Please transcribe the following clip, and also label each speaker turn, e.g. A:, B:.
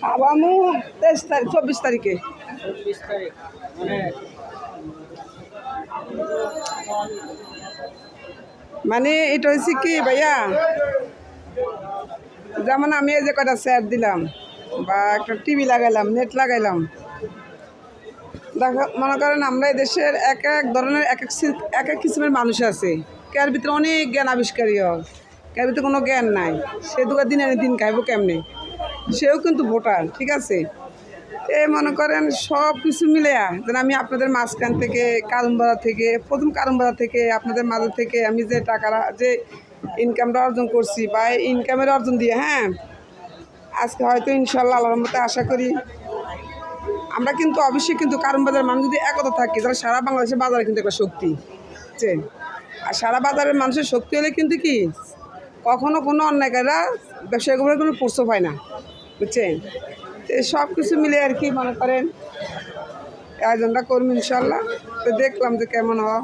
A: খাওয়ামু 23 তারিখ 24 তারিখে। মানে এটা হয়েছে কি ভাইয়া, যেমন আমি এই যে কটা চেয়ার দিলাম বা একটা টিভি লাগাইলাম, নেট লাগাইলাম, দেখো মনে করেন আমরা এই দেশের এক এক ধরনের এক এক কিসিমের মানুষ আছে। কার ভিতরে অনেক জ্ঞান আবিষ্কারী হয়, কার ভিতরে কোনো জ্ঞান নাই, সে দুটো দিন আনে দিন খাইব কেমনে, সেও কিন্তু ভোটার। ঠিক আছে, এই মনে করেন সব কিছু মিলে যেন আমি আপনাদের মাঝখান থেকে কারণবাজার থেকে প্রথম কারণবাজার থেকে আপনাদের মাঝে থেকে আমি যে টাকাটা যে ইনকামটা অর্জন করছি বা ইনকামের অর্জন দিয়ে আজকে হয়তো ইনশাল্লাহ আল্লাহর মধ্যে আশা করি আমরা কিন্তু অবশ্যই কিন্তু কারণবাজারের মানুষ যদি একতা থাকে তাহলে সারা বাংলাদেশের বাজারে কিন্তু একটা শক্তি, বুঝছেন। আর সারা বাজারের মানুষের শক্তি হলে কিন্তু কি কখনো কোনো অন্যায়কারীরা ব্যবসায়ী কোনো প্রশ্রয় পায় না, বুঝছেন। সব কিছু মিলে আর কি মনে করেন আয়োজনটা করবো ইনশাল্লাহ। তো দেখলাম যে কেমন হয়।